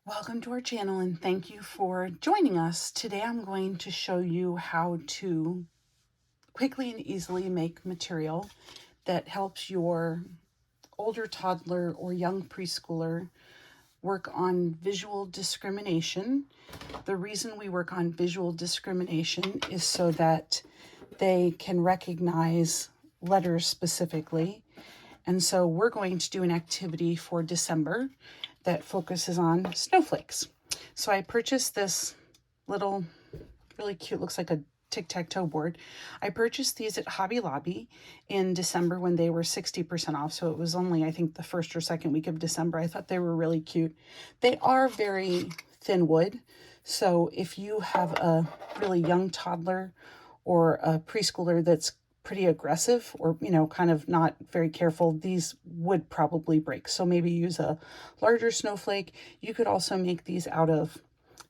Welcome to our channel and thank you for joining us. Today I'm going to show you how to quickly and easily make material that helps your older toddler or young preschooler work on visual discrimination. The reason we work on visual discrimination is so that they can recognize letters specifically. And so we're going to do an activity for December that focuses on snowflakes. So I purchased this little, really cute, looks like a tic-tac-toe board. I purchased these at Hobby Lobby in December when they were 60% off. So it was only, I think, the first or second week of December. I thought they were really cute. They are very thin wood. So if you have a really young toddler or a preschooler that's pretty aggressive or, kind of not very careful, these would probably break. So maybe use a larger snowflake. You could also make these out of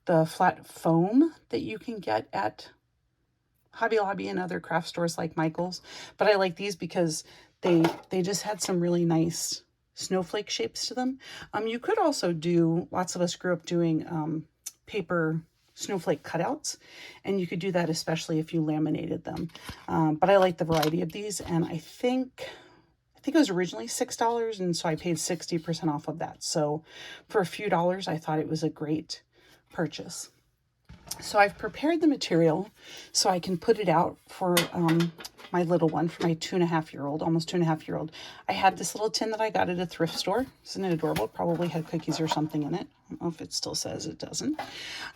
the flat foam that you can get at Hobby Lobby and other craft stores like Michael's. But I like these because they just had some really nice snowflake shapes to them. You could also do, lots of us grew up doing paper snowflake cutouts, and you could do that especially if you laminated them. But I like the variety of these, and I think it was originally $6, and so I paid 60% off of that. So for a few dollars, I thought it was a great purchase. So I've prepared the material so I can put it out for my little one, for my 2.5-year-old, almost 2.5-year-old. I had this little tin that I got at a thrift store. Isn't it adorable? Probably had cookies or something in it. I don't know if it still says it doesn't.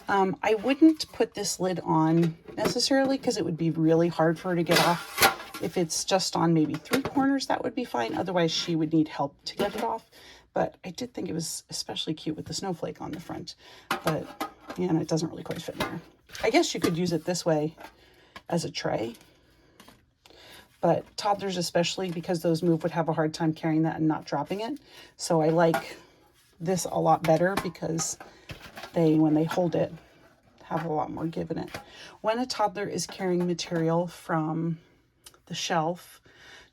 I wouldn't put this lid on necessarily because it would be really hard for her to get off. If it's just on maybe 3 corners, that would be fine. Otherwise, she would need help to get it off. But I did think it was especially cute with the snowflake on the front. But, it doesn't really quite fit in there. I guess you could use it this way as a tray. But toddlers especially, because those move, would have a hard time carrying that and not dropping it. So I like this a lot better because when they hold it, have a lot more give in it. When a toddler is carrying material from the shelf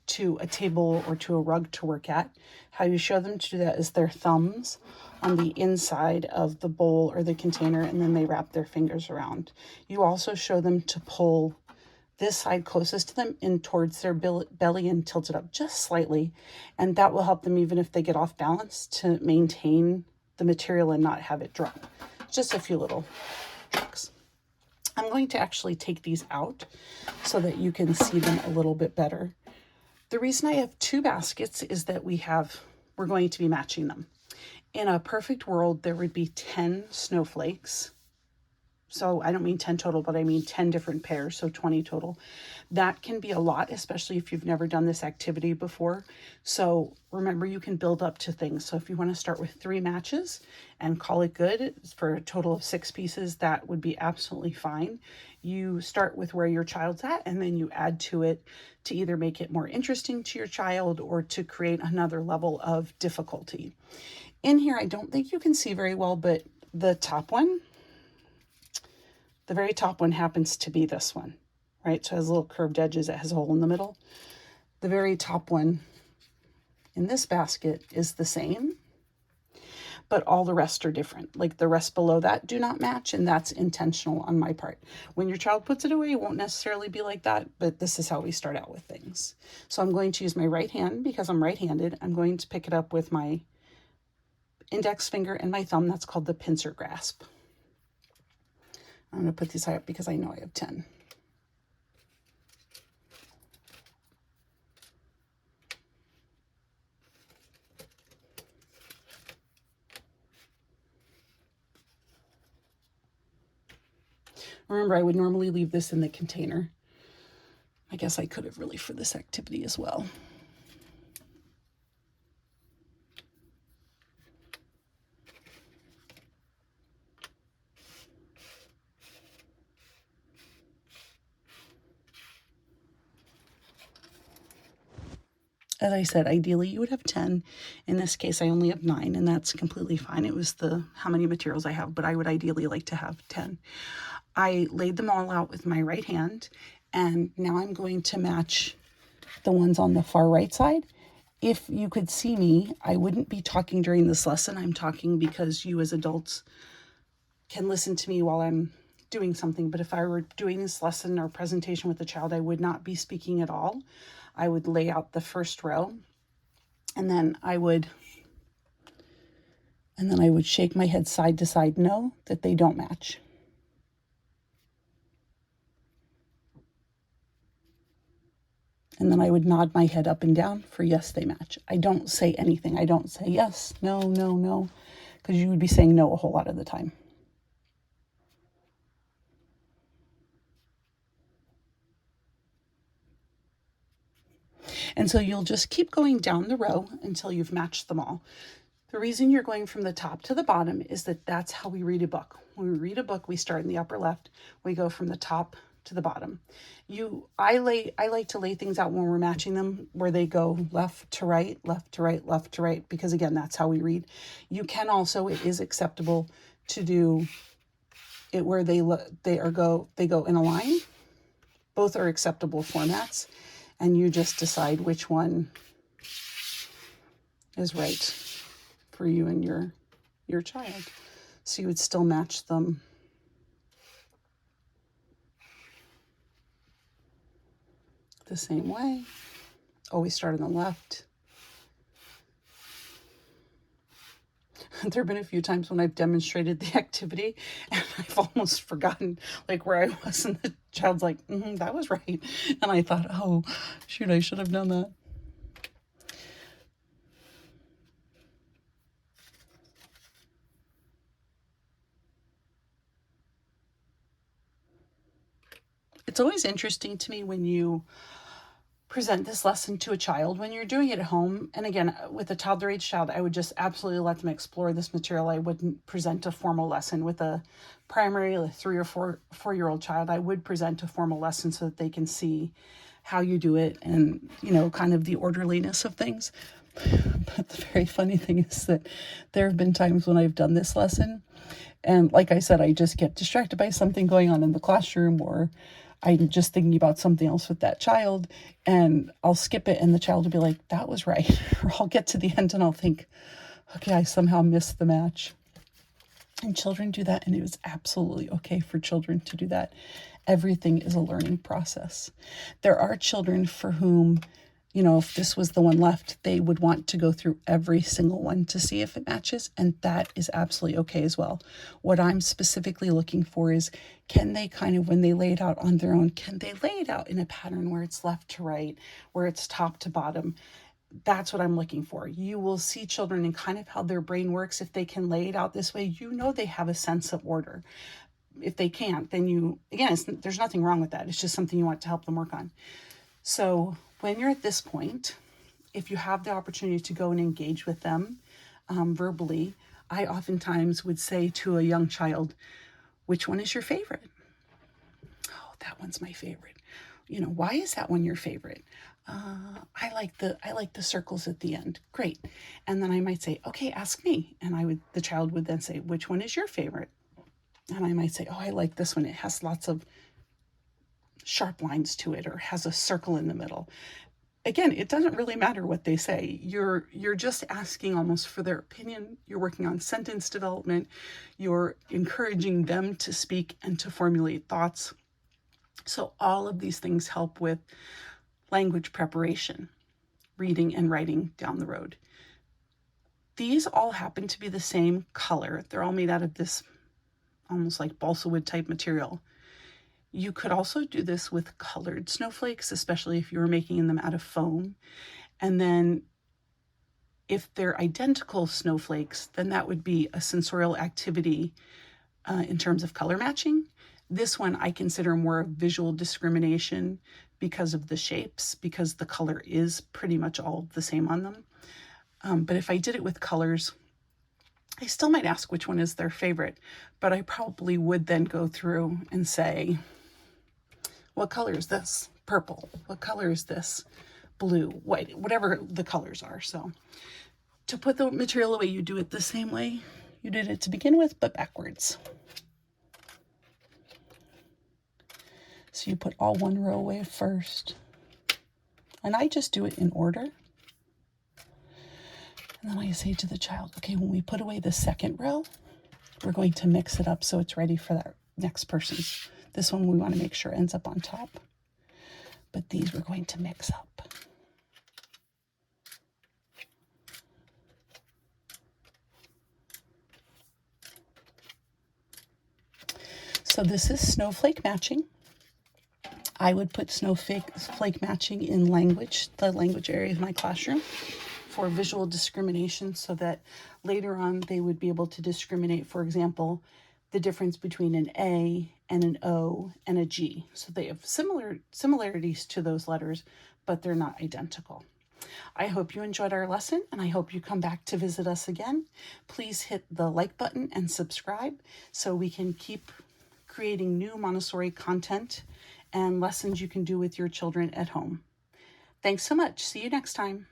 to a table or to a rug to work at, how you show them to do that is their thumbs on the inside of the bowl or the container, and then they wrap their fingers around. You also show them to pull this side closest to them in towards their belly and tilt it up just slightly, and that will help them, even if they get off balance, to maintain the material and not have it drop. Just a few little tricks. I'm going to actually take these out so that you can see them a little bit better. The reason I have 2 baskets is that we're going to be matching them. In a perfect world, there would be 10 snowflakes. So I don't mean 10 total, but I mean 10 different pairs, so 20 total. That can be a lot, especially if you've never done this activity before. So remember, you can build up to things. So if you want to start with 3 matches and call it good for a total of 6 pieces, that would be absolutely fine. You start with where your child's at, and then you add to it to either make it more interesting to your child or to create another level of difficulty. In here, I don't think you can see very well, but the top one, the very top one happens to be this one, right? So it has little curved edges. It has a hole in the middle. The very top one in this basket is the same, but all the rest are different. Like the rest below that do not match, and that's intentional on my part. When your child puts it away, it won't necessarily be like that, but this is how we start out with things. So I'm going to use my right hand because I'm right-handed. I'm going to pick it up with my index finger and my thumb. That's called the pincer grasp. I'm going to put these high up because I know I have 10. Remember, I would normally leave this in the container. I guess I could have really for this activity as well. As I said, ideally you would have 10. In this case, I only have 9, and that's completely fine. It was how many materials I have, but I would ideally like to have 10. I laid them all out with my right hand, and now I'm going to match the ones on the far right side if you could see me, I wouldn't be talking during this lesson. I'm talking because you as adults can listen to me while I'm doing something. But if I were doing this lesson or presentation with a child, I would not be speaking at all. I would lay out the first row, and then I would shake my head side to side, no, that they don't match. And then I would nod my head up and down for yes, they match. I don't say anything. I don't say yes, no, no, no, because you would be saying no a whole lot of the time. And so you'll just keep going down the row until you've matched them all. The reason you're going from the top to the bottom is that that's how we read a book. When we read a book, we start in the upper left. We go from the top to the bottom. I like to lay things out when we're matching them where they go left to right, left to right, left to right, because again, that's how we read. You can also, it is acceptable to do it where they go in a line. Both are acceptable formats, and you just decide which one is right for you and your child. So you would still match them the same way. Always start on the left. There have been a few times when I've demonstrated the activity and I've almost forgotten like where I was, and the child's like, that was right. And I thought, oh, shoot, I should have done that. It's always interesting to me when you present this lesson to a child when you're doing it at home. And again, with a toddler age child, I would just absolutely let them explore this material. I wouldn't present a formal lesson. With a primary 3 or 4-year-old child, I would present a formal lesson so that they can see how you do it and, kind of the orderliness of things. But the very funny thing is that there have been times when I've done this lesson, and like I said, I just get distracted by something going on in the classroom, or I'm just thinking about something else with that child, and I'll skip it and the child will be like, that was right. Or I'll get to the end and I'll think, okay, I somehow missed the match. And children do that, and it is absolutely okay for children to do that. Everything is a learning process. There are children for whom, if this was the one left, they would want to go through every single one to see if it matches, and that is absolutely okay as well. What I'm specifically looking for is, can they kind of, when they lay it out on their own, can they lay it out in a pattern where it's left to right, where it's top to bottom? That's what I'm looking for. You will see children and kind of how their brain works. If they can lay it out this way, they have a sense of order. If they can't, then there's nothing wrong with that. It's just something you want to help them work on. So when you're at this point, if you have the opportunity to go and engage with them verbally, I oftentimes would say to a young child, which one is your favorite? Oh, that one's my favorite. Why is that one your favorite? I like the circles at the end. Great. And then I might say, okay, ask me. And the child would then say, which one is your favorite? And I might say, oh, I like this one. It has lots of sharp lines to it, or has a circle in the middle. Again, it doesn't really matter what they say. You're just asking almost for their opinion. You're working on sentence development. You're encouraging them to speak and to formulate thoughts. So all of these things help with language preparation, reading and writing down the road. These all happen to be the same color. They're all made out of this almost like balsa wood type material. You could also do this with colored snowflakes, especially if you were making them out of foam. And then if they're identical snowflakes, then that would be a sensorial activity in terms of color matching. This one I consider more visual discrimination because of the shapes, because the color is pretty much all the same on them. But if I did it with colors, I still might ask which one is their favorite, but I probably would then go through and say, what color is this? Purple. What color is this? Blue, white, whatever the colors are. So to put the material away, you do it the same way you did it to begin with, but backwards. So you put all one row away first. And I just do it in order. And then I say to the child, okay, when we put away the second row, we're going to mix it up so it's ready for that next person's. This one we want to make sure ends up on top. But these we're going to mix up. So this is snowflake matching. I would put snowflake matching in the language area of my classroom for visual discrimination so that later on they would be able to discriminate, for example, the difference between an A and an O and a G. So they have similarities to those letters, but they're not identical. I hope you enjoyed our lesson, and I hope you come back to visit us again. Please hit the like button and subscribe so we can keep creating new Montessori content and lessons you can do with your children at home. Thanks so much. See you next time.